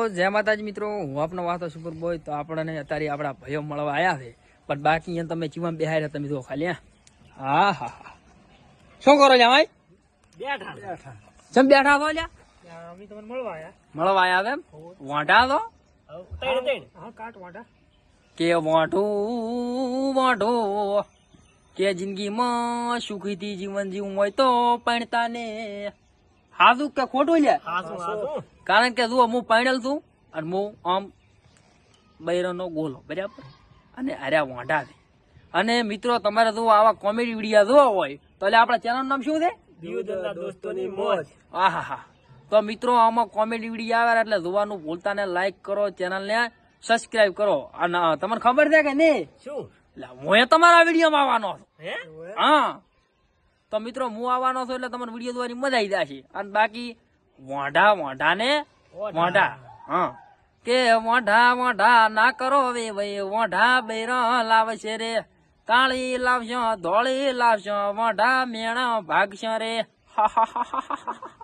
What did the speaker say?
જય માતાજી મિત્રો, હું આપનો વાતો સુપર બોય. તો આપણને અત્યારે આપણા ભાઈઓ મળવા આવ્યા છે, પણ બાકી અહીંયા તમે ચીમાં બેહાય તમે જો ખાલી. હા હા હા, શું કરો લ્યા ભાઈ? બેઠા ચમ બેઠા છો લ્યા? અમે તમને મળવા આવ્યા એમ? વાંઢા તો હા કાટ વાંટા કે વાંઢું કે જિંદગીમાં સુખીથી જીવન જીવવું હોય તો પૈણતા ને હાજુ કે ખોટું લ્યા? કારણ કે જુઓ, હું પાણેલ છું અને હું આમ બૈરાનો ગોલો બરાબર, અને અરે વાંઢા છે. અને મિત્રો તમારે જો આવા કોમેડી વિડીયો જોવા હોય તો એટલે આપણા ચેનલ નામ શું છે? દોસ્તોની મોજ. આહા હા. તો મિત્રો આમાં કોમેડી વિડીયો આવે એટલે જોવાનું ભૂલતા ને, લાઈક કરો, ચેનલ ને સબસ્ક્રાઇબ કરો. અને તમને ખબર છે કે નહીં? શું હું તમારા વિડીયોમાં આવવાનો છું. હે? હા, તો મિત્રો હું આવવાનો છું એટલે તમને વિડીયો જોવાની મજા આવી જશે. અને બાકી વાંઢા ને વાંઢા, હા, કે વાંઢા ના કરો હવે ભાઈ, વાંઢા બૈરા લાવશે રે, કાળી લાવશો ધોળી લાવશો, વાંઢા મેણા ભાગશો રે. હા હા હા હા.